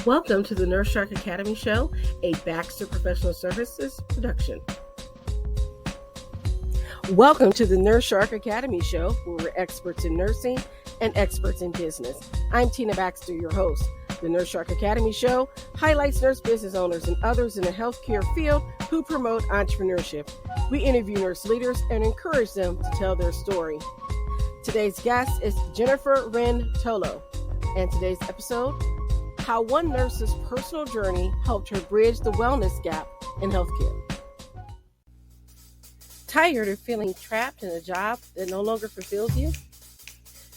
Welcome to the Nurse Shark Academy Show, a Baxter Professional Services production. Welcome to the Nurse Shark Academy Show, where we're experts in nursing and experts in business. I'm Tina Baxter, your host. The Nurse Shark Academy Show highlights nurse business owners and others in the healthcare field who promote entrepreneurship. We interview nurse leaders and encourage them to tell their story. Today's guest is Wren Tolo, and today's episode, how one nurse's personal journey helped her bridge the wellness gap in healthcare. Tired of feeling trapped in a job that no longer fulfills you?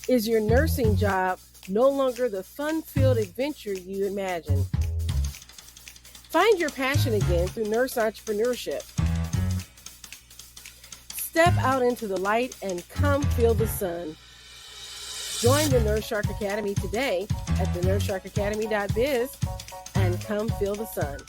Is your nursing job no longer the fun-filled adventure you imagined? Find your passion again through nurse entrepreneurship. Step out into the light and come feel the sun. Join the Nurse Shark Academy today at thenurseSharkAcademy.biz and come feel the sun.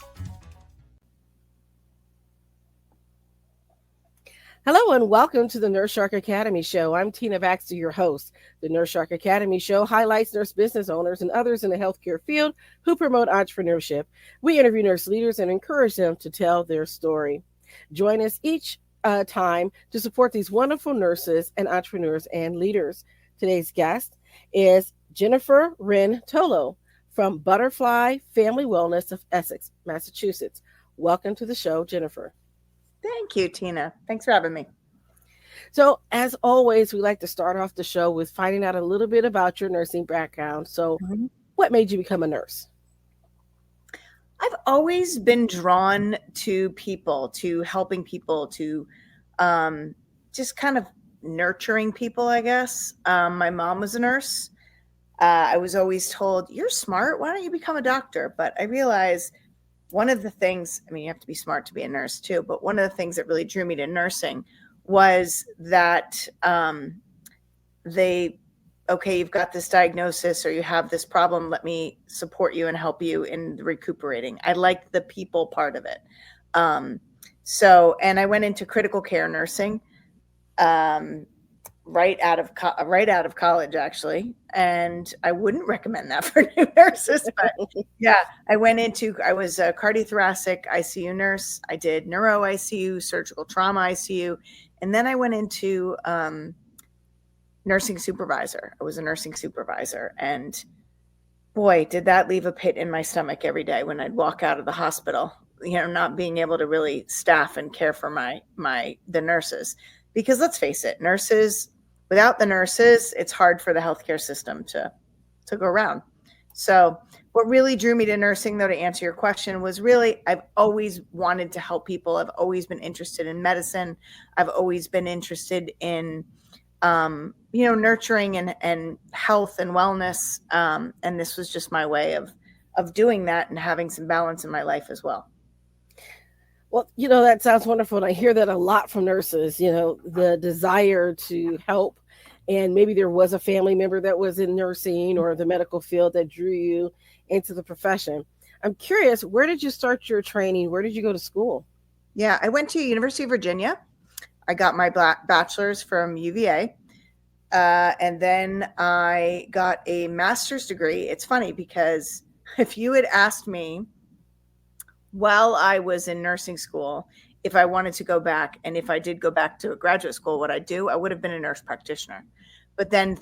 Hello and welcome to the Nurse Shark Academy Show. I'm Tina Baxter, your host. The Nurse Shark Academy Show highlights nurse business owners and others in the healthcare field who promote entrepreneurship. We interview nurse leaders and encourage them to tell their story. Join us each time to support these wonderful nurses and entrepreneurs and leaders. Today's guest is Wren Tolo from Butterfly Family Wellness of Essex, Massachusetts. Welcome to the show, Jennifer. Thank you, Tina. Thanks for having me. So, as always, we like to start off the show with finding out a little bit about your nursing background. So, what made you become a nurse? I've always been drawn to people, to helping people, to just kind of nurturing people, I guess. My mom was a nurse. I was always told, you're smart. Why don't you become a doctor? But I realized one of the things, you have to be smart to be a nurse too, but one of the things that really drew me to nursing was that you've got this diagnosis or you have this problem. Let me support you and help you in recuperating. I liked the people part of it. And I went into critical care nursing right out of college, actually. And I wouldn't recommend that for new nurses, but yeah, I was a cardiothoracic ICU nurse. I did neuro ICU, surgical trauma ICU. And then I went into nursing supervisor. I was a nursing supervisor, and boy, did that leave a pit in my stomach every day when I'd walk out of the hospital, not being able to really staff and care for the nurses. Because let's face it, without the nurses, it's hard for the healthcare system to go around. So what really drew me to nursing, though, to answer your question, was really, I've always wanted to help people. I've always been interested in medicine. I've always been interested in, nurturing and health and wellness. And this was just my way of doing that and having some balance in my life as well. Well, that sounds wonderful. And I hear that a lot from nurses, the desire to help. And maybe there was a family member that was in nursing or the medical field that drew you into the profession. I'm curious, where did you start your training? Where did you go to school? Yeah, I went to University of Virginia. I got my bachelor's from UVA. And then I got a master's degree. It's funny because if you had asked me while I was in nursing school, if I wanted to go back, and if I did go back to a graduate school, what I'd do, I would have been a nurse practitioner. But then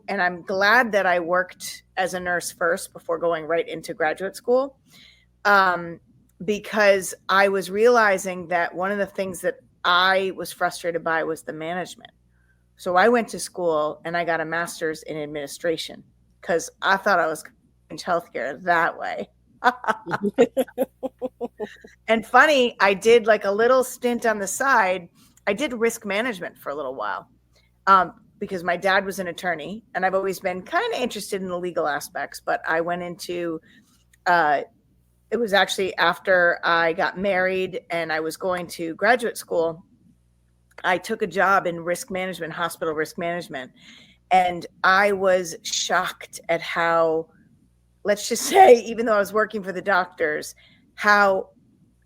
and I'm glad that I worked as a nurse first before going right into graduate school, because I was realizing that one of the things that I was frustrated by was the management. So I went to school and I got a master's in administration because I thought I was going to healthcare that way. And funny, I did like a little stint on the side. I did risk management for a little while because my dad was an attorney and I've always been kind of interested in the legal aspects. But I went into it was actually after I got married and I was going to graduate school. I took a job in risk management, hospital risk management, and I was shocked at how, let's just say, even though I was working for the doctors, how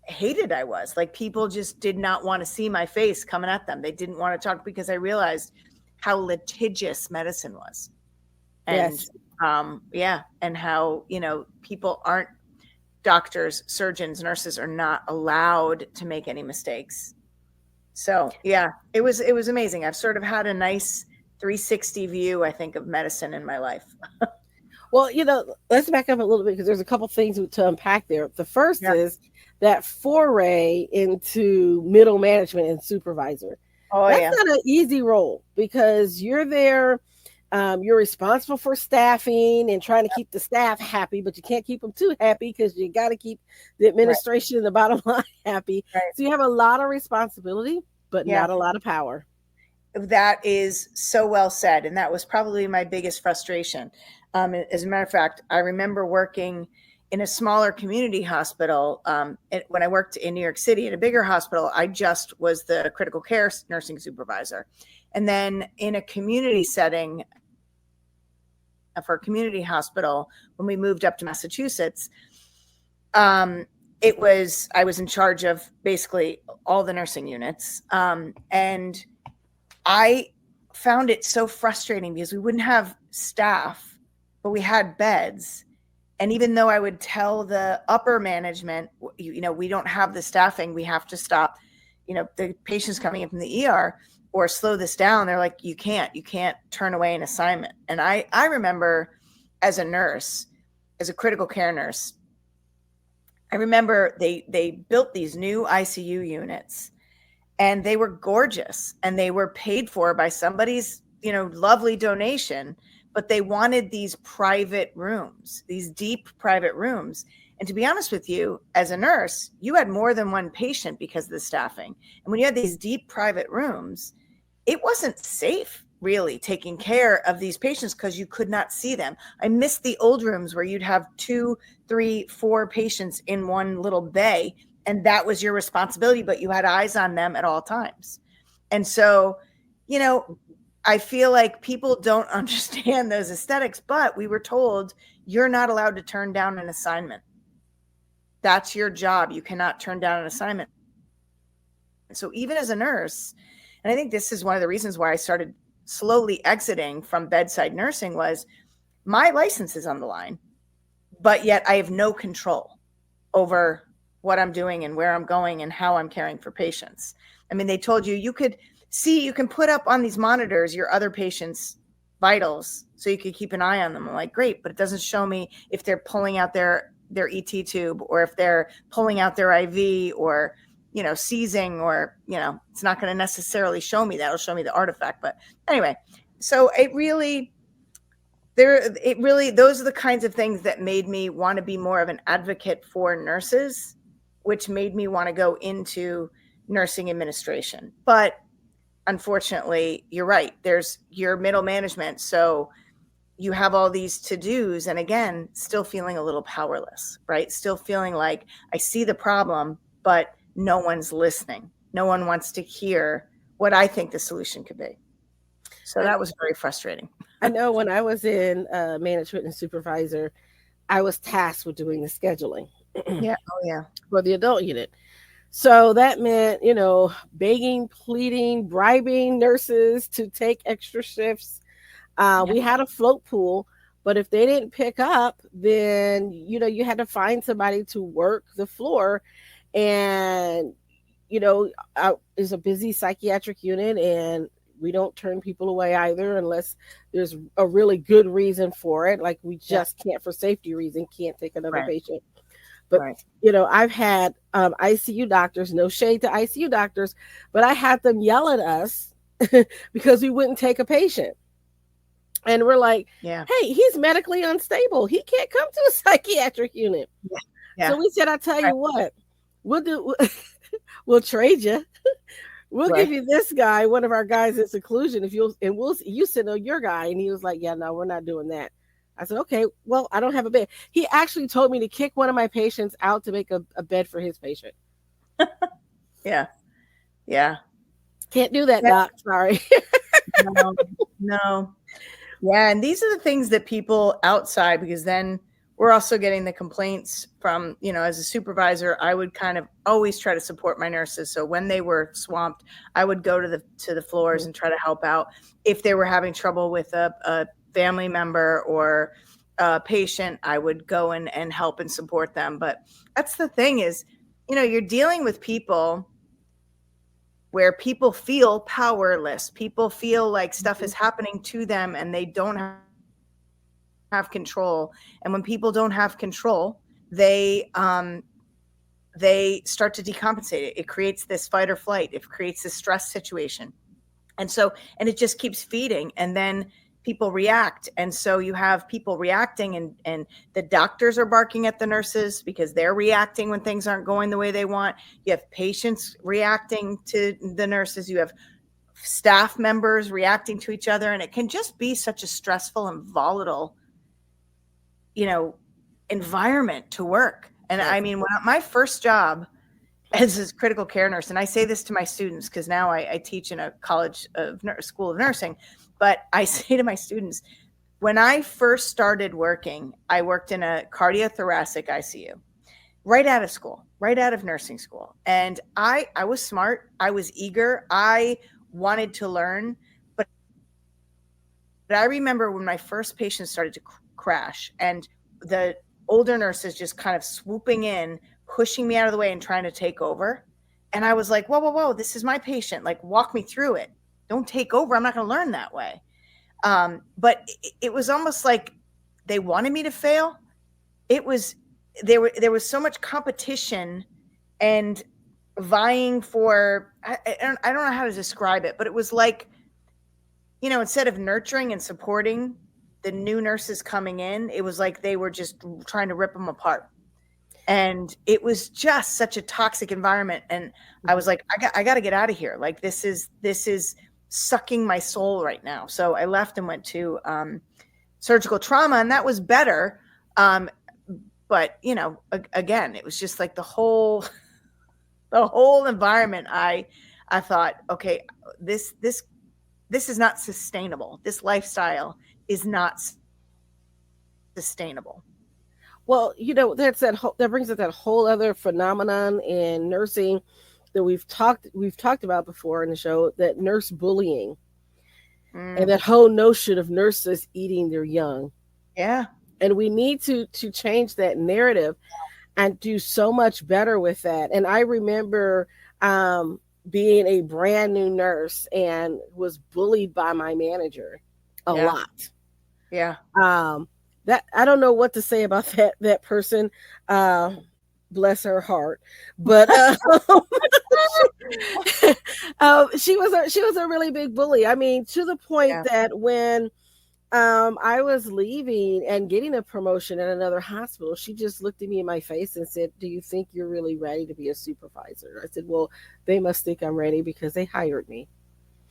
hated I was. Like, people just did not want to see my face coming at them. They didn't want to talk because I realized how litigious medicine was. And Yes. Yeah. And how, people aren't, doctors, surgeons, nurses are not allowed to make any mistakes. So yeah, it was amazing. I've sort of had a nice 360 view, I think, of medicine in my life. Well, let's back up a little bit because there's a couple things to unpack there. The first Yeah. is that foray into middle management and supervisor. Oh That's yeah. not an easy role because you're there. You're responsible for staffing and trying to keep the staff happy, but you can't keep them too happy because you got to keep the Right. administration and the bottom line happy. Right. So you have a lot of responsibility, but Yeah. not a lot of power. That is so well said. And that was probably my biggest frustration. As a matter of fact, I remember working in a smaller community hospital. When I worked in New York City at a bigger hospital, I just was the critical care nursing supervisor. And then in a community setting for a community hospital, when we moved up to Massachusetts, um, I was in charge of basically all the nursing units. And I found it so frustrating because we wouldn't have staff, but we had beds. And even though I would tell the upper management, we don't have the staffing, we have to stop, the patients coming in from the ER or slow this down. They're like, you can't turn away an assignment. And I remember as a nurse, as a critical care nurse, I remember they built these new ICU units and they were gorgeous and they were paid for by somebody's, lovely donation, but they wanted these private rooms, these deep private rooms. And to be honest with you, as a nurse, you had more than one patient because of the staffing. And when you had these deep private rooms, it wasn't safe really taking care of these patients because you could not see them. I missed the old rooms where you'd have 2, 3, 4 patients in one little bay, and that was your responsibility, but you had eyes on them at all times. And so, I feel like people don't understand those aesthetics, but we were told you're not allowed to turn down an assignment. That's your job. You cannot turn down an assignment. So even as a nurse, and I think this is one of the reasons why I started slowly exiting from bedside nursing, was my license is on the line, but yet I have no control over what I'm doing and where I'm going and how I'm caring for patients. I mean, they told you can put up on these monitors your other patients' vitals so you could keep an eye on them. I'm like, great, but it doesn't show me if they're pulling out their ET tube or if they're pulling out their IV or, seizing, or, it's not going to necessarily show me that. It'll show me the artifact. But anyway, so those are the kinds of things that made me want to be more of an advocate for nurses, which made me want to go into nursing administration. But unfortunately, you're right. There's your middle management. So you have all these to-dos, and again, still feeling a little powerless, right? Still feeling like I see the problem, but no one's listening. No one wants to hear what I think the solution could be. So that was very frustrating. I know when I was in management and supervisor, I was tasked with doing the scheduling. Yeah. Oh, yeah. For the adult unit. So that meant, begging, pleading, bribing nurses to take extra shifts. We had a float pool, but if they didn't pick up, then, you had to find somebody to work the floor. And, it's a busy psychiatric unit, and we don't turn people away either unless there's a really good reason for it. Like we just can't, for safety reason, can't take another patient. But, I've had ICU doctors, no shade to ICU doctors, but I had them yell at us because we wouldn't take a patient. And we're like, hey, he's medically unstable. He can't come to a psychiatric unit. Yeah. So we said, I tell you what, we'll trade you. We'll give you this guy, one of our guys in seclusion, you send on your guy. And he was like, yeah, no, we're not doing that. I said, okay, well, I don't have a bed. He actually told me to kick one of my patients out to make a bed for his patient. Yeah. Yeah. Can't do that, Doc. Sorry. No. Yeah. And these are the things that people outside, because then we're also getting the complaints from, as a supervisor, I would kind of always try to support my nurses. So when they were swamped, I would go to the floors and try to help out. If they were having trouble with a family member or patient, I would go and help and support them. But that's the thing is, you're dealing with people where people feel powerless. People feel like stuff is happening to them and they don't have control. And when people don't have control, they start to decompensate it. It creates this fight or flight. It creates this stress situation. And it just keeps feeding. And then people react. And so you have people reacting, and the doctors are barking at the nurses because they're reacting when things aren't going the way they want. You have patients reacting to the nurses. You have staff members reacting to each other. And it can just be such a stressful and volatile, environment to work. And I mean, my first job as a critical care nurse, and I say this to my students because now I teach in a school of nursing, but I say to my students, when I first started working, I worked in a cardiothoracic ICU right out of school, right out of nursing school. And I was smart. I was eager. I wanted to learn. But I remember when my first patient started to crash and the older nurses just kind of swooping in, pushing me out of the way and trying to take over. And I was like, whoa, this is my patient. Like, walk me through it. Don't take over. I'm not going to learn that way. But it was almost like they wanted me to fail. There was so much competition and vying for, I don't know how to describe it, but it was like, instead of nurturing and supporting the new nurses coming in, it was like they were just trying to rip them apart. And it was just such a toxic environment. And I was like, I got to get out of here. Like, this is sucking my soul right now. So I left and went to surgical trauma, and that was better. But again, it was just like the whole environment. I thought, okay, this is not sustainable. This lifestyle is not sustainable. Well, that brings us that whole other phenomenon in nursing that we've talked about before in the show, that nurse bullying, and that whole notion of nurses eating their young. Yeah. And we need to change that narrative and do so much better with that. And I remember being a brand new nurse and was bullied by my manager a lot. Yeah. That I don't know what to say about that person. Bless her heart, but she was a really big bully. I mean, to the point that when I was leaving and getting a promotion at another hospital, she just looked at me in my face and said, "Do you think you're really ready to be a supervisor?" I said, "Well, they must think I'm ready because they hired me."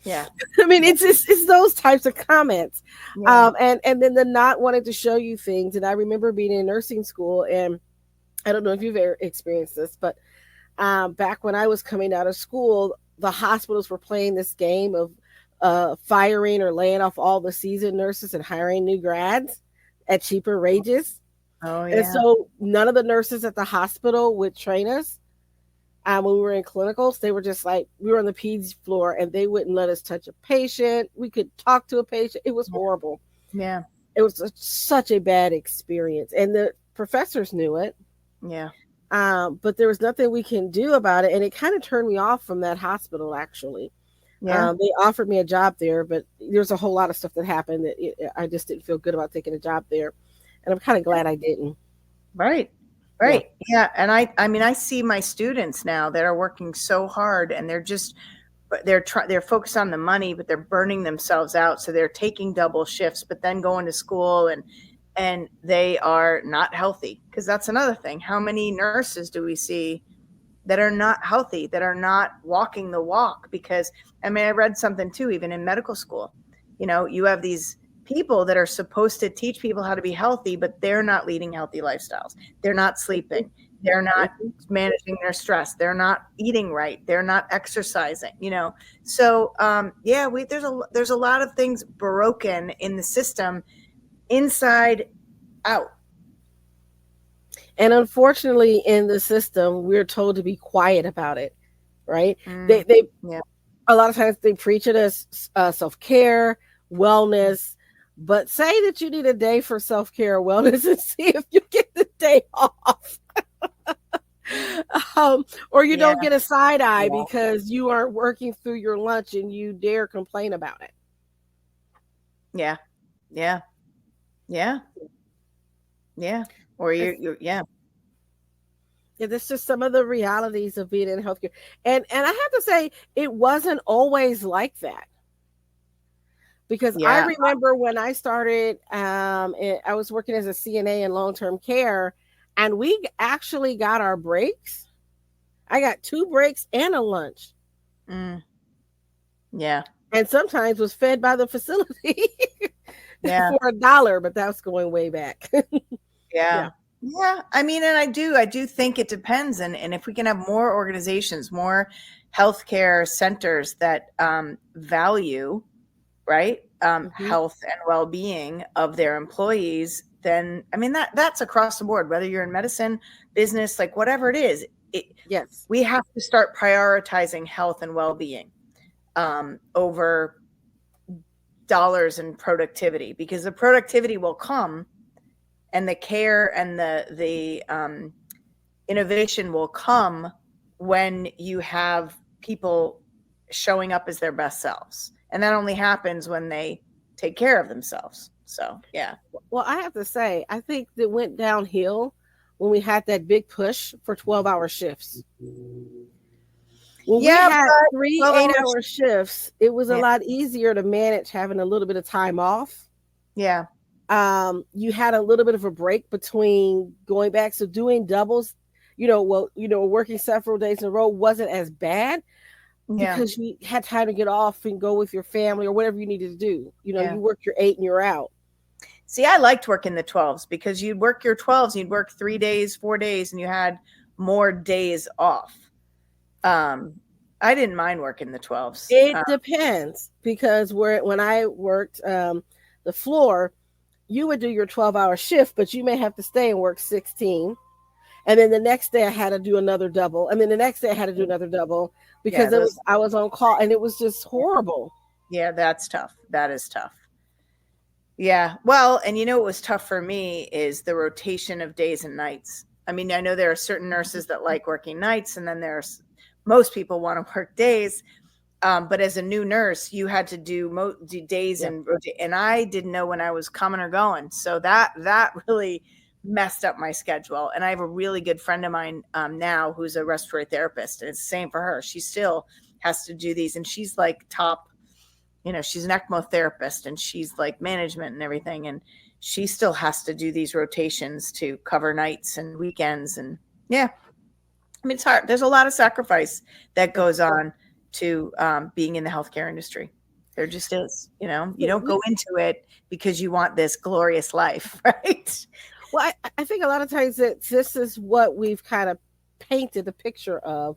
Yeah. I mean, it's those types of comments. And then the not wanting to show you things. And I remember being in nursing school, and I don't know if you've ever experienced this, but back when I was coming out of school, the hospitals were playing this game of firing or laying off all the seasoned nurses and hiring new grads at cheaper wages. Oh, yeah. And so none of the nurses at the hospital would train us. When we were in clinicals, they were just like, we were on the peds floor and they wouldn't let us touch a patient. We could talk to a patient. It was horrible. Yeah. It was such a bad experience. And the professors knew it. Yeah. But there was nothing we can do about it. And it kind of turned me off from that hospital, actually. Yeah. They offered me a job there, but there's a whole lot of stuff that happened that I just didn't feel good about taking a job there. And I'm kind of glad I didn't. Right. Right. Yeah. And I mean, I see my students now that are working so hard, and they're focused on the money, but they're burning themselves out. So they're taking double shifts, but then going to school, and they are not healthy. Because that's another thing. How many nurses do we see that are not healthy, that are not walking the walk? Because, I mean, I read something too, even in medical school, you have these people that are supposed to teach people how to be healthy, but they're not leading healthy lifestyles. They're not sleeping. They're not managing their stress. They're not eating right. They're not exercising, So, there's a lot of things broken in the system inside out. And unfortunately, in the system, we're told to be quiet about it, right? They a lot of times they preach it as self-care, wellness, But say that you need a day for self care or wellness and see if you get the day off. Or you Yeah. don't get a side eye Yeah. because you aren't working through your lunch and you dare complain about it. Yeah. Yeah. Yeah. Yeah. Or It's, yeah. yeah, that's just some of the realities of being in healthcare. And I have to say, it wasn't always like that. Because I Yeah. remember when I started, I was working as a CNA in long term care, and we actually got our breaks. I got two breaks and a lunch, Mm, yeah. and sometimes was fed by the facility Yeah. for $1, but that's going way back. Yeah. Yeah. Yeah. I mean, and I do think it depends. And if we can have more organizations, more healthcare centers that value, right, Hmm. health and well-being of their employees, then I mean that's across the board, whether you're in medicine, business, like whatever it is, Yes. we have to start prioritizing health and well-being over dollars and productivity, because the productivity will come and the care and the innovation will come when you have people showing up as their best selves, and that only happens when they take care of themselves. So yeah. Well, I have to say, I think that went downhill when we had that big push for 12-hour shifts. When we Yeah, had but three 12 hours. 8-hour shifts, it was a Yeah. lot easier to manage having a little bit of time off. Yeah. You had a little bit of a break between going back. So doing doubles, working several days in a row wasn't as bad Yeah. because you had time to get off and go with your family or whatever you needed to do. Yeah. You worked your 8 and you're out. See, I liked working the 12s because you'd work your 12s, you'd work 3 days, 4 days, and you had more days off. Um, I didn't mind working the 12s. It depends because when I worked the floor, you would do your 12-hour shift, but you may have to stay and work 16. And then the next day I had to do another double. And then the next day I had to do another double Yeah, because those. I was on call and it was just horrible. Yeah, that's tough. That is tough. Yeah. Well, and what was tough for me is the rotation of days and nights. I mean, I know there are certain nurses that like working nights, and then there's most people want to work days. But as a new nurse, you had to do days Yeah. and I didn't know when I was coming or going. So that really messed up my schedule. And I have a really good friend of mine now who's a respiratory therapist, and it's the same for her. She still has to do these, and she's like top. She's an ECMO therapist, and she's like management and everything, and she still has to do these rotations to cover nights and weekends. And yeah, I mean, it's hard. There's a lot of sacrifice that Yeah. goes on to being in the healthcare industry. There just is. You Yeah, don't go into it because you want this glorious life, right? well, I think a lot of times that this is what we've kind of painted the picture of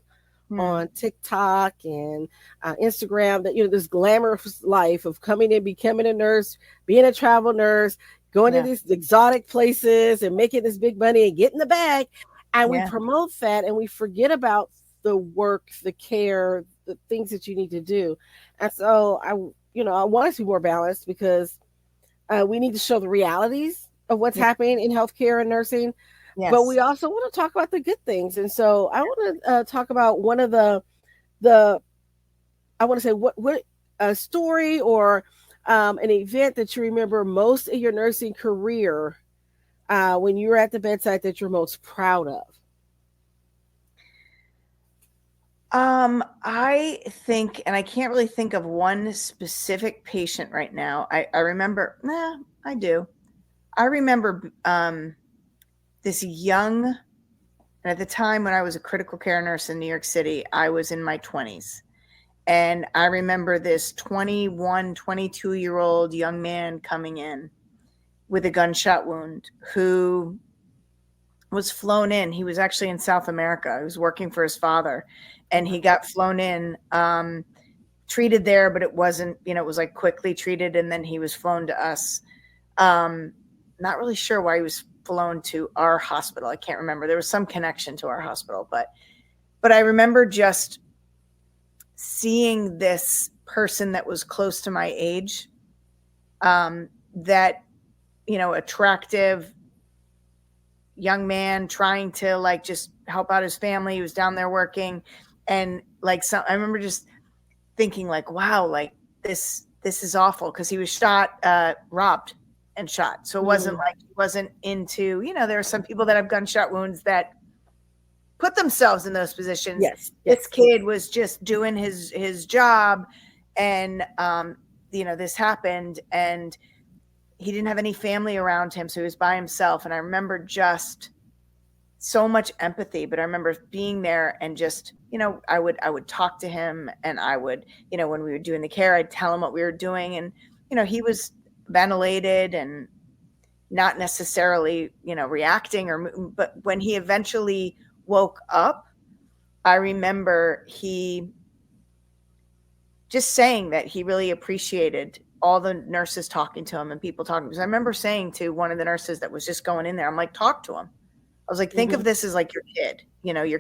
Hmm. on TikTok and Instagram, that this glamorous life of coming in, becoming a nurse, being a travel nurse, going to Yeah. these exotic places and making this big money and getting the bag. And we Yeah. promote that and we forget about the work, the care, the things that you need to do. And so I want us to be more balanced because we need to show the realities of what's Yeah. happening in healthcare and nursing, but we Yes. also want to talk about the good things. And so I want to talk about one of the I want to say what a story or an event that you remember most in your nursing career when you were at the bedside that you're most proud of. I think, and I can't really think of one specific patient right now. I remember, I do. I remember this young, and at the time when I was a critical care nurse in New York City, I was in my 20s. And I remember this 21, 22-year-old young man coming in with a gunshot wound who was flown in. He was actually in South America. He was working for his father, and he got flown in, treated there, but it wasn't, it was like quickly treated. And then he was flown to us. Not really sure why he was flown to our hospital. I can't remember. There was some connection to our hospital, but I remember just seeing this person that was close to my age that, attractive young man trying to like just help out his family. He was down there working, and like, so I remember just thinking like, wow, like this is awful, because he was shot, robbed and shot. So it wasn't Mm. like he wasn't into, there are some people that have gunshot wounds that put themselves in those positions. Yes, This yes. kid was just doing his job, and this happened, and he didn't have any family around him, so he was by himself. And I remember just so much empathy, but I remember being there and just, I would talk to him, and I would, when we were doing the care, I'd tell him what we were doing. And he was ventilated and not necessarily, reacting, but when he eventually woke up, I remember he just saying that he really appreciated all the nurses talking to him and people talking. Because I remember saying to one of the nurses that was just going in there, I'm like, talk to him. I was like, think Hmm. of this as like your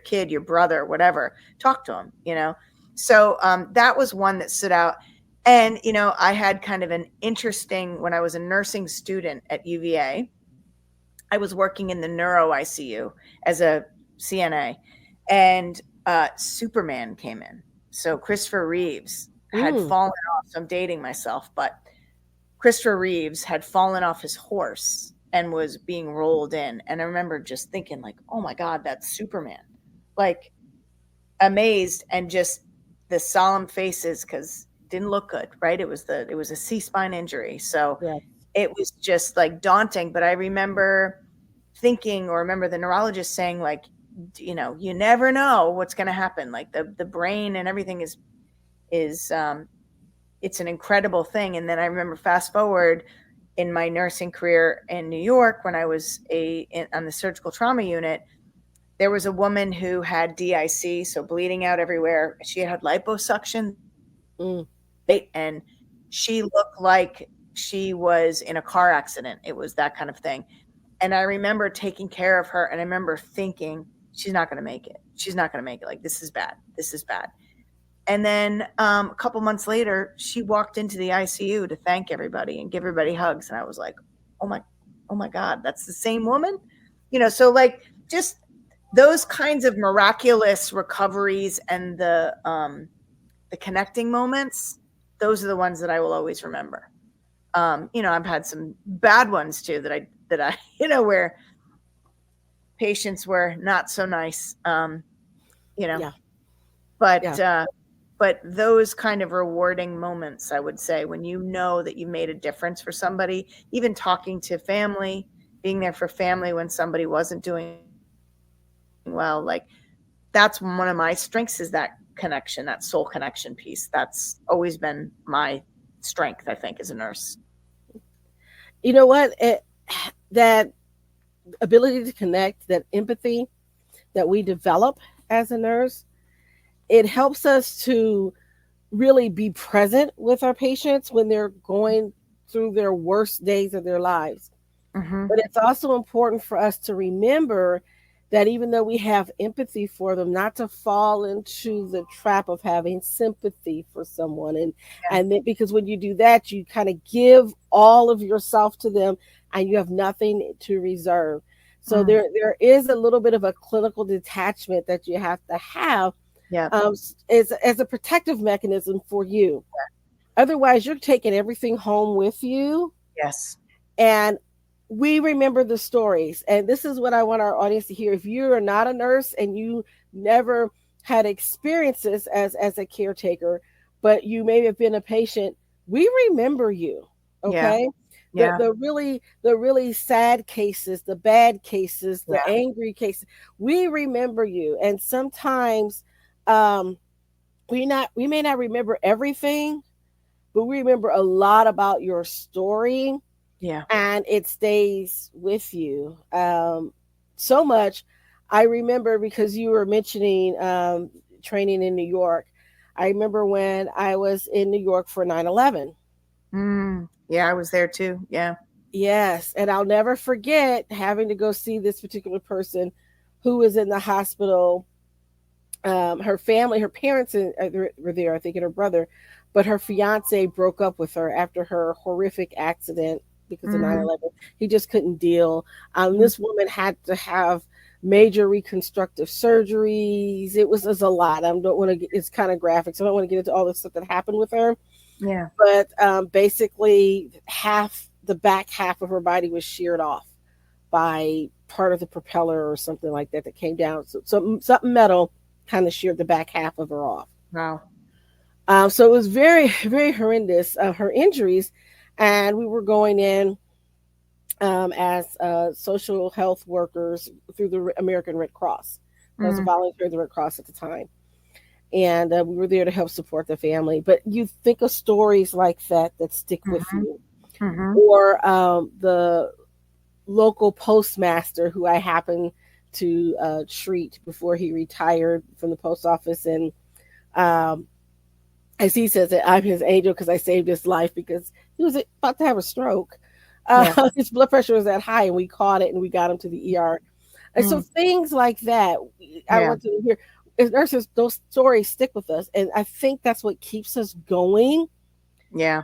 kid, your brother, whatever. Talk to him. So that was one that stood out. And, I had kind of an interesting, when I was a nursing student at UVA, I was working in the neuro ICU as a CNA, and Superman came in. So Christopher Reeves had Mm. fallen off. So I'm dating myself, but Christopher Reeves had fallen off his horse and was being rolled in. And I remember just thinking, like, oh my God, that's Superman. Like, amazed, and just the solemn faces, because it didn't look good, right? It was a C-spine injury. So Yes. it was just like daunting. But I remember thinking, or remember the neurologist saying, like, you never know what's going to happen. Like the brain and everything is it's an incredible thing. And then I remember, fast forward in my nursing career in New York, when I was on the surgical trauma unit, there was a woman who had DIC, so bleeding out everywhere. She had liposuction, Mm. right? And she looked like she was in a car accident. It was that kind of thing. And I remember taking care of her, and I remember thinking, she's not going to make it. She's not going to make it. Like, this is bad. This is bad. And then a couple months later, she walked into the ICU to thank everybody and give everybody hugs. And I was like, oh my, oh my God, that's the same woman. So like, just those kinds of miraculous recoveries, and the connecting moments, those are the ones that I will always remember. I've had some bad ones too, that I where patients were not so nice. You know, Yeah. but Yeah. uh, but those kind of rewarding moments, I would say, when you know that you made a difference for somebody, even talking to family, being there for family when somebody wasn't doing well, like, that's one of my strengths, is that connection, that soul connection piece. That's always been my strength, I think, as a nurse. You know what? That ability to connect, that empathy that we develop as a nurse, it helps us to really be present with our patients when they're going through their worst days of their lives. Hmm. But it's also important for us to remember that even though we have empathy for them, not to fall into the trap of having sympathy for someone. And then, because when you do that, you kind of give all of yourself to them and you have nothing to reserve. So Mm. there is a little bit of a clinical detachment that you have to have, Yeah. as a protective mechanism for you. Otherwise, you're taking everything home with you, Yes. and we remember the stories. And this is what I want our audience to hear. If you are not a nurse and you never had experiences as a caretaker, but you may have been a patient, we remember you. Yeah. Okay. The, Yeah. the really sad cases, the bad cases, the Yeah. angry cases, we remember you. And sometimes um we may not remember everything, but we remember a lot about your story, Yeah. and it stays with you so much. I remember, because you were mentioning training in New York. I remember when I was in New York for 9/11. Yeah, I was there too. Yeah. Yes, and I'll never forget having to go see this particular person who was in the hospital. Her family, her parents were there, I think, and her brother, but her fiance broke up with her after her horrific accident. because of 9/11. Mhm. He just couldn't deal. Mhm. This woman had to have major reconstructive surgeries. It was a lot. I don't want to. It's kind of graphic, so I don't want to get into all the stuff that happened with her. Yeah. But basically, the back half of her body was sheared off by part of the propeller or something like that that came down. So something metal kind of sheared the back half of her off. Wow. So it was very, very horrendous, her injuries. And we were going in as social health workers through the American Red Cross. I was a Mm. volunteer at the Red Cross at the time. And we were there to help support the family. But you think of stories like that that stick with Mhm. you. Mhm. Or the local postmaster who I happened to treat before he retired from the post office. And um, as he says it, I'm his angel because I saved his life because he was about to have a stroke. Yeah. His blood pressure was that high, and we caught it and we got him to the ER. And so Mm. things like that, I Yeah. want to hear. As nurses, those stories stick with us, and I think that's what keeps us going. Yeah.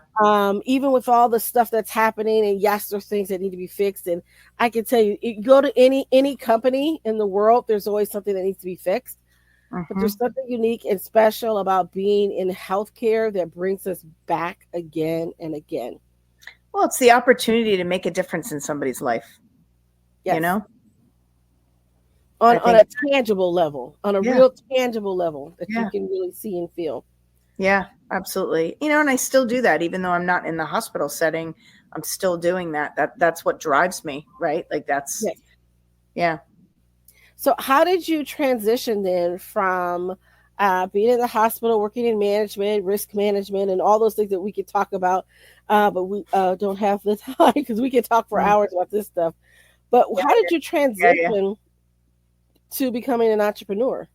Even with all the stuff that's happening, and yes, there's things that need to be fixed. And I can tell you, you go to any company in the world, there's always something that needs to be fixed. But there's Mhm. something unique and special about being in healthcare that brings us back again and again. Well, it's the opportunity to make a difference in somebody's life, you Yes, know? on I on think a tangible level, on a yeah. real tangible level that you Yeah. can really see and feel. Yeah, absolutely. And I still do that even though I'm not in the hospital setting. I'm still doing that. That's what drives me, right? Like that's Yes. yeah. So, how did you transition then from being in the hospital, working in management, risk management, and all those things that we could talk about, but we don't have the time because we could talk for Mm. hours about this stuff. But Yeah, how did you yeah, yeah. transition to becoming an entrepreneur?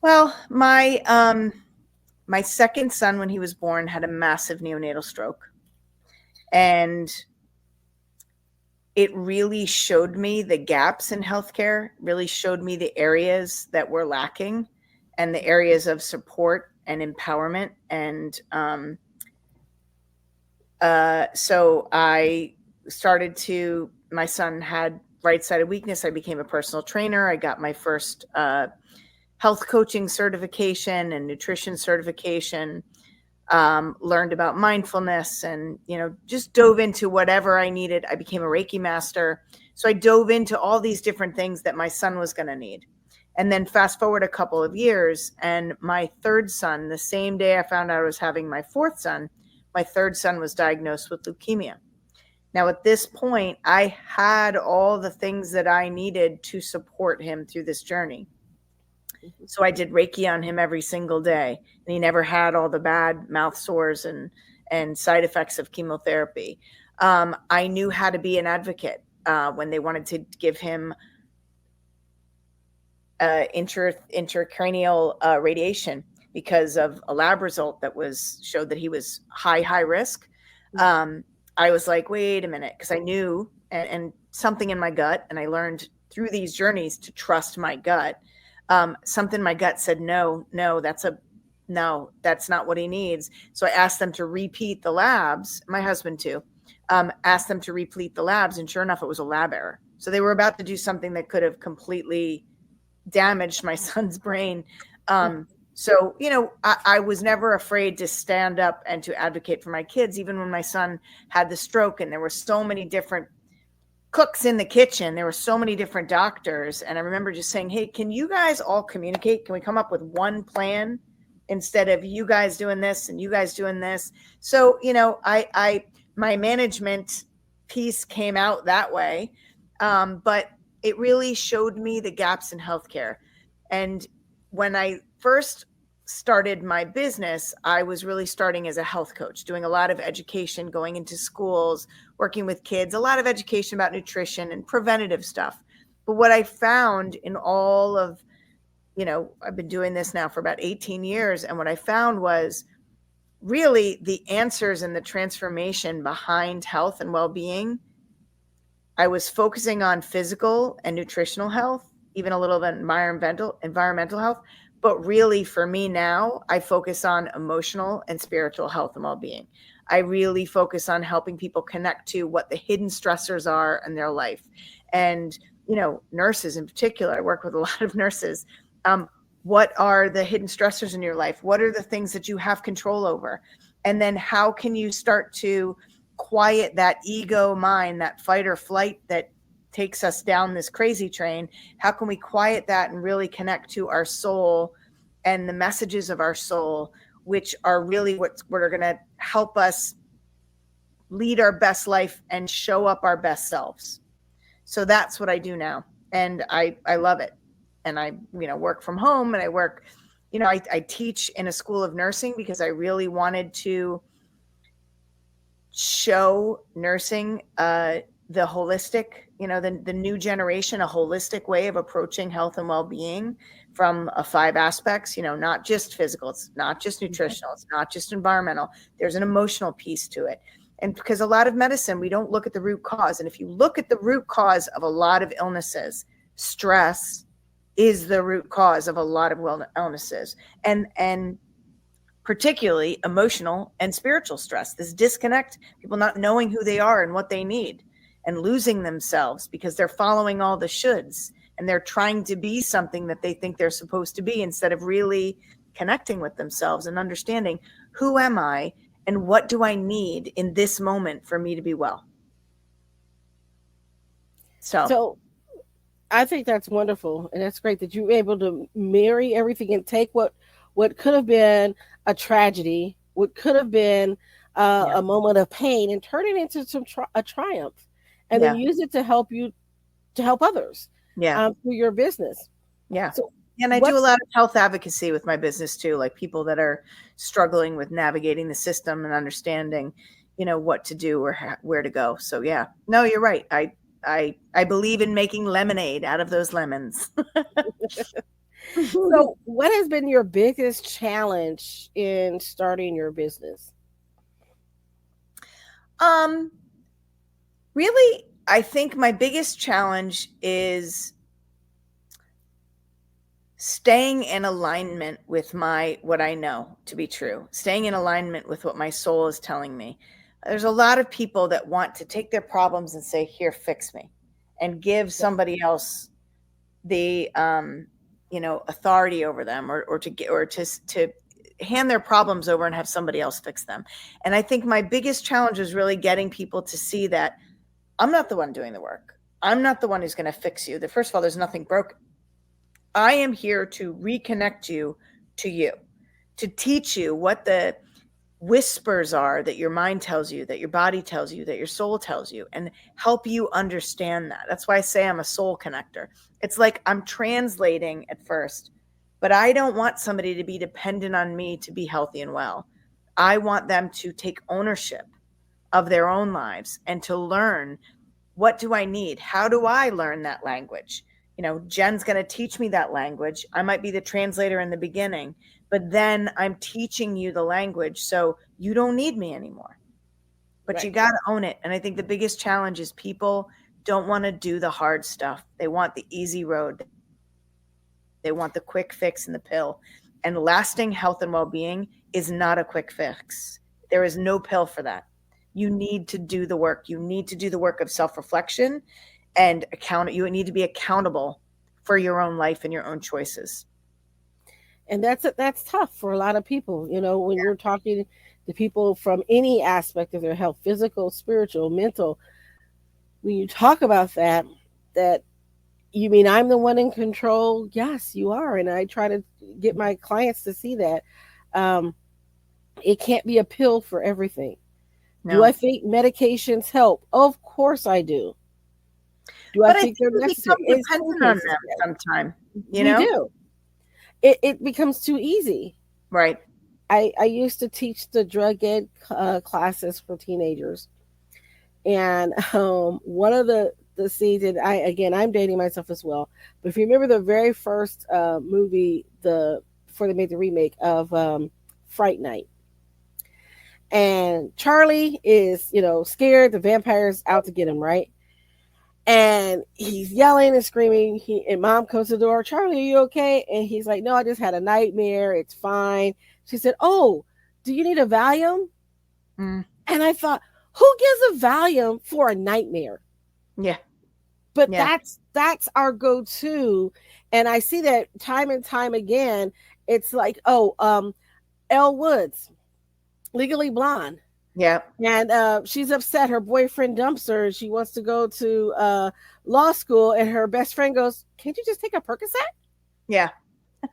Well, my second son when he was born had a massive neonatal stroke. And it really showed me the gaps in healthcare, really showed me the areas that were lacking and the areas of support and empowerment. And so I started to, my son had right sided weakness. I became a personal trainer. I got my first health coaching certification and nutrition certification. Learned about mindfulness and just dove into whatever I needed. I became a Reiki master, so I dove into all these different things that my son was going to need. And then fast forward a couple of years, and my third son, the same day I found out I was having my fourth son, my third son was diagnosed with leukemia. Now at this point I had all the things that I needed to support him through this journey. So I did Reiki on him every single day, and he never had all the bad mouth sores and side effects of chemotherapy. I knew how to be an advocate when they wanted to give him intracranial radiation because of a lab result that was showed that he was high risk. Um, I was like, wait a minute, because I knew and something in my gut, and I learned through these journeys to trust my gut. Something in my gut said, no, that's not what he needs. So I asked them to repeat the labs. My husband too. Asked them to repeat the labs, and sure enough, it was a lab error. So they were about to do something that could have completely damaged my son's brain. So, I was never afraid to stand up and to advocate for my kids, even when my son had the stroke and there were so many different cooks in the kitchen. There were so many different doctors. And I remember just saying, hey, can you guys all communicate? Can we come up with one plan instead of you guys doing this and you guys doing this? So, my management piece came out that way. But it really showed me the gaps in healthcare. And when I first started my business, I was really starting as a health coach, doing a lot of education, going into schools, working with kids, a lot of education about nutrition and preventative stuff. But what I found in all of, I've been doing this now for about 18 years. And what I found was really the answers and the transformation behind health and well-being. I was focusing on physical and nutritional health, even a little bit environmental health. But really, for me now, I focus on emotional and spiritual health and well-being. I really focus on helping people connect to what the hidden stressors are in their life. And, nurses in particular, I work with a lot of nurses. What are the hidden stressors in your life? What are the things that you have control over? And then how can you start to quiet that ego mind, that fight or flight that takes us down this crazy train? How can we quiet that and really connect to our soul and the messages of our soul, which are really what are going to help us lead our best life and show up our best selves? So that's what I do now. And I love it. And I, work from home, and I work, I teach in a school of nursing because I really wanted to show nursing, the holistic, the new generation, a holistic way of approaching health and well-being from 5 aspects, not just physical, it's not just nutritional, it's not just environmental. There's an emotional piece to it. And because a lot of medicine, we don't look at the root cause. And if you look at the root cause of a lot of illnesses, stress is the root cause of a lot of illnesses. And particularly emotional and spiritual stress, this disconnect, people not knowing who they are and what they need, and losing themselves because they're following all the shoulds, and they're trying to be something that they think they're supposed to be, instead of really connecting with themselves and understanding, who am I and what do I need in this moment for me to be well? So I think that's wonderful, and that's great that you were able to marry everything and take what could have been a tragedy, what could have been a moment of pain, and turn it into a triumph, and then use it to help you, to help others, through your business. Yeah. So, and I do a lot of health advocacy with my business too, like people that are struggling with navigating the system and understanding, what to do or where to go. So yeah, no, you're right. I believe in making lemonade out of those lemons. So what has been your biggest challenge in starting your business? Really, I think my biggest challenge is staying in alignment with what I know to be true, staying in alignment with what my soul is telling me. There's a lot of people that want to take their problems and say, here, fix me, and give somebody else the, authority over them, or to hand their problems over and have somebody else fix them. And I think my biggest challenge is really getting people to see that I'm not the one doing the work. I'm not the one who's going to fix you. First of all, there's nothing broken. I am here to reconnect you to you, to teach you what the whispers are that your mind tells you, that your body tells you, that your soul tells you, and help you understand that. That's why I say I'm a soul connector. It's like I'm translating at first, but I don't want somebody to be dependent on me to be healthy and well. I want them to take ownership of their own lives and to learn, what do I need? How do I learn that language? Jen's going to teach me that language. I might be the translator in the beginning, but then I'm teaching you the language, so you don't need me anymore. But you got to own it. And I think the biggest challenge is people don't want to do the hard stuff. They want the easy road. They want the quick fix and the pill. And lasting health and well-being is not a quick fix. There is no pill for that. You need to do the work. You need to do the work of self-reflection and you need to be accountable for your own life and your own choices. And that's tough for a lot of people, when you're talking to people from any aspect of their health, physical, spiritual, mental. When you talk about that you mean I'm the one in control? Yes, you are. And I try to get my clients to see that. It can't be a pill for everything. No. Do I think medications help? Of course I do. Do I think they're necessary? It's dependent on them sometimes. You do. It becomes too easy. Right. I used to teach the drug ed classes for teenagers. And one of the scenes, and I'm dating myself as well, but if you remember the very first movie, before they made the remake of Fright Night, and Charlie is, scared, the vampire's out to get him, right? And he's yelling and screaming. And mom comes to the door. Charlie, are you okay? And he's like, no, I just had a nightmare. It's fine. She said, oh, do you need a Valium? And And I thought, who gives a Valium for a nightmare? Yeah. But Yeah. that's our go-to. And I see that time and time again. It's like, oh, Elle Woods, Legally Blonde. Yeah. And she's upset. Her boyfriend dumps her. And she wants to go to law school. And her best friend goes, "Can't you just take a Percocet?" Yeah.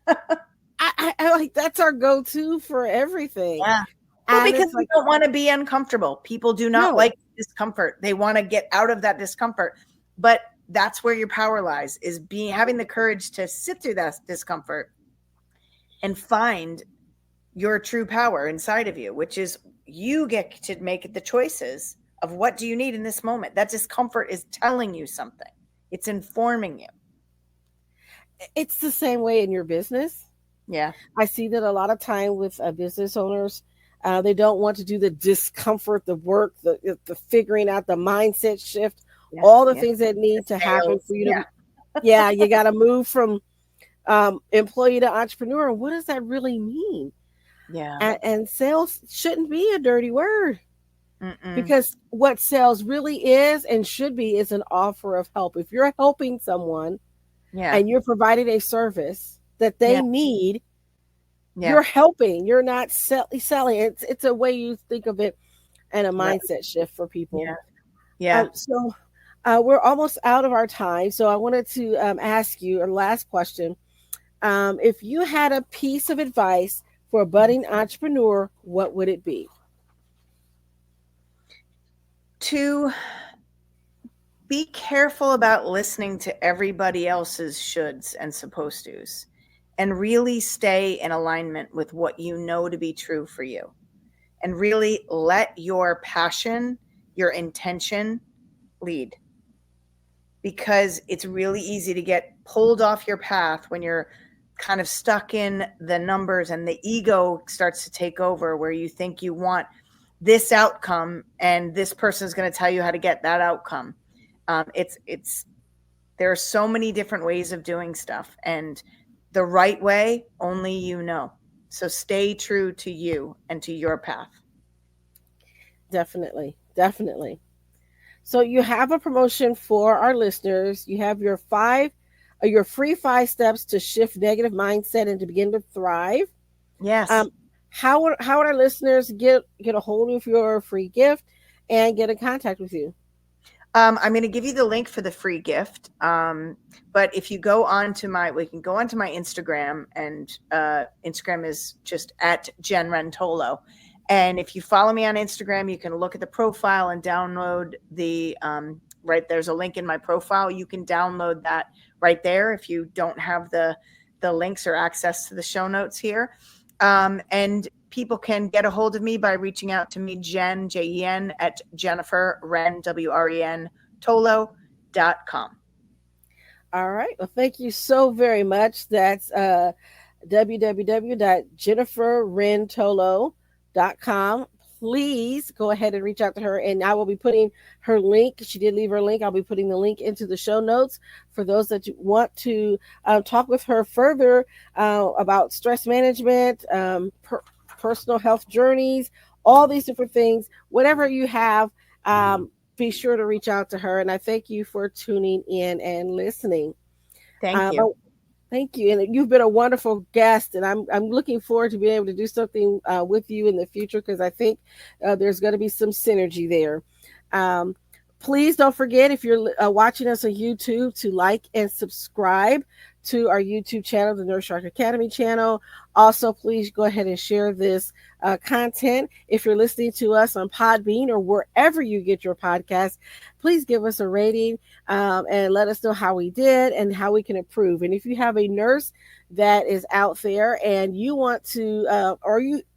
I like that's our go-to for everything. Yeah. Well, And because it's we like, don't want to be uncomfortable. People do not no, like discomfort. They want to get out of that discomfort. But that's where your power lies, is being having the courage to sit through that discomfort and find your true power inside of you, which is you get to make the choices of what do you need in this moment. That discomfort is telling you something. It's informing you. it's the same way in your business. Yeah. I see that a lot of time with business owners. They don't want to do the discomfort, the work, the figuring out, the mindset shift, Yeah. all the Yeah. things that The need to happen sales. for you Yeah. to. Yeah, you got to move from employee to entrepreneur. What does that really mean? Yeah. And sales shouldn't be a dirty word, Mm-mm. because what sales really is and should be is an offer of help. If you're helping someone Yeah. and you're providing a service that Yeah. they need, Yeah. you're helping. You're not selling. It's a way you think of it, and a Right. mindset shift for people. Yeah. Yeah. We're almost out of our time, so I wanted to ask you a last question. If you had a piece of advice for a budding entrepreneur, what would it be? To be careful about listening to everybody else's shoulds and supposed to's, and really stay in alignment with what you know to be true for you, and really let your passion, your intention lead, because it's really easy to get pulled off your path when you're kind of stuck in the numbers and the ego starts to take over, where you think you want this outcome and this person is going to tell you how to get that outcome. It's there are so many different ways of doing stuff, and the right way only you know. So stay true to you and to your path. Definitely, definitely. So you have a promotion for our listeners. You have your free 5 steps to shift negative mindset and to begin to thrive. Yes. Um, how would our listeners get a hold of your free gift and get in contact with you? I'm going to give you the link for the free gift. But if you go on to we can go onto my Instagram, and Instagram is just at Wren Tolo. And if you follow me on Instagram, you can look at the profile and download right there's a link in my profile. You can download that right there if you don't have the links or access to the show notes here. And people can get a hold of me by reaching out to me, Jen, Jen, at Jennifer, Wren, Wren, Tolo.com. All right. Well, thank you so very much. That's www.jenniferrentolo.com. Please go ahead and reach out to her, and I will be putting her link. She did leave her link. I'll be putting the link into the show notes for those that want to talk with her further about stress management, personal health journeys, all these different things. Whatever you have, be sure to reach out to her. And I thank you for tuning in and listening. Thank you. Oh, thank you, and you've been a wonderful guest. And I'm looking forward to being able to do something with you in the future, because I think there's going to be some synergy there. Um, Please don't forget, if you're watching us on YouTube, to like and subscribe to our YouTube channel, the Nurse Shark Academy channel. Also, please go ahead and share this content. If you're listening to us on Podbean or wherever you get your podcast, please give us a rating and let us know how we did and how we can improve. And if you have a nurse that is out there and you want to,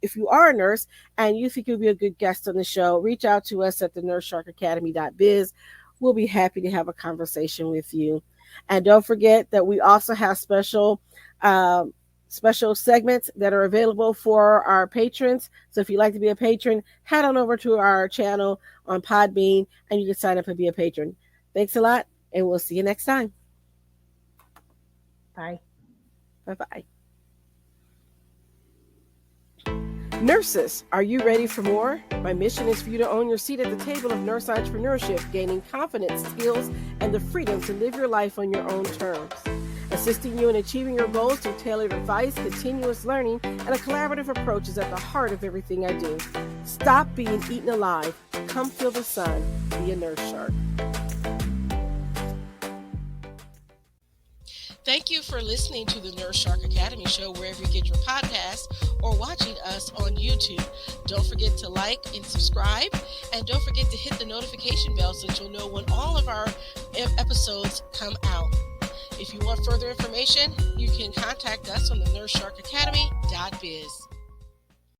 if you are a nurse and you think you'll be a good guest on the show, reach out to us at the nursesharkacademy.biz. We'll be happy to have a conversation with you. And don't forget that we also have special segments that are available for our patrons. So if you'd like to be a patron, head on over to our channel on Podbean and you can sign up and be a patron. Thanks a lot, and we'll see you next time. Bye. Bye-bye. Nurses, are you ready for more? My mission is for you to own your seat at the table of nurse entrepreneurship, gaining confidence, skills, and the freedom to live your life on your own terms. Assisting you in achieving your goals through tailored advice, continuous learning, and a collaborative approach is at the heart of everything I do. Stop being eaten alive. Come feel the sun. Be a nurse shark. Thank you for listening to the Nurse Shark Academy show wherever you get your podcasts or watching us on YouTube. Don't forget to like and subscribe, and don't forget to hit the notification bell so that you'll know when all of our episodes come out. If you want further information, you can contact us on the NurseSharkAcademy.biz.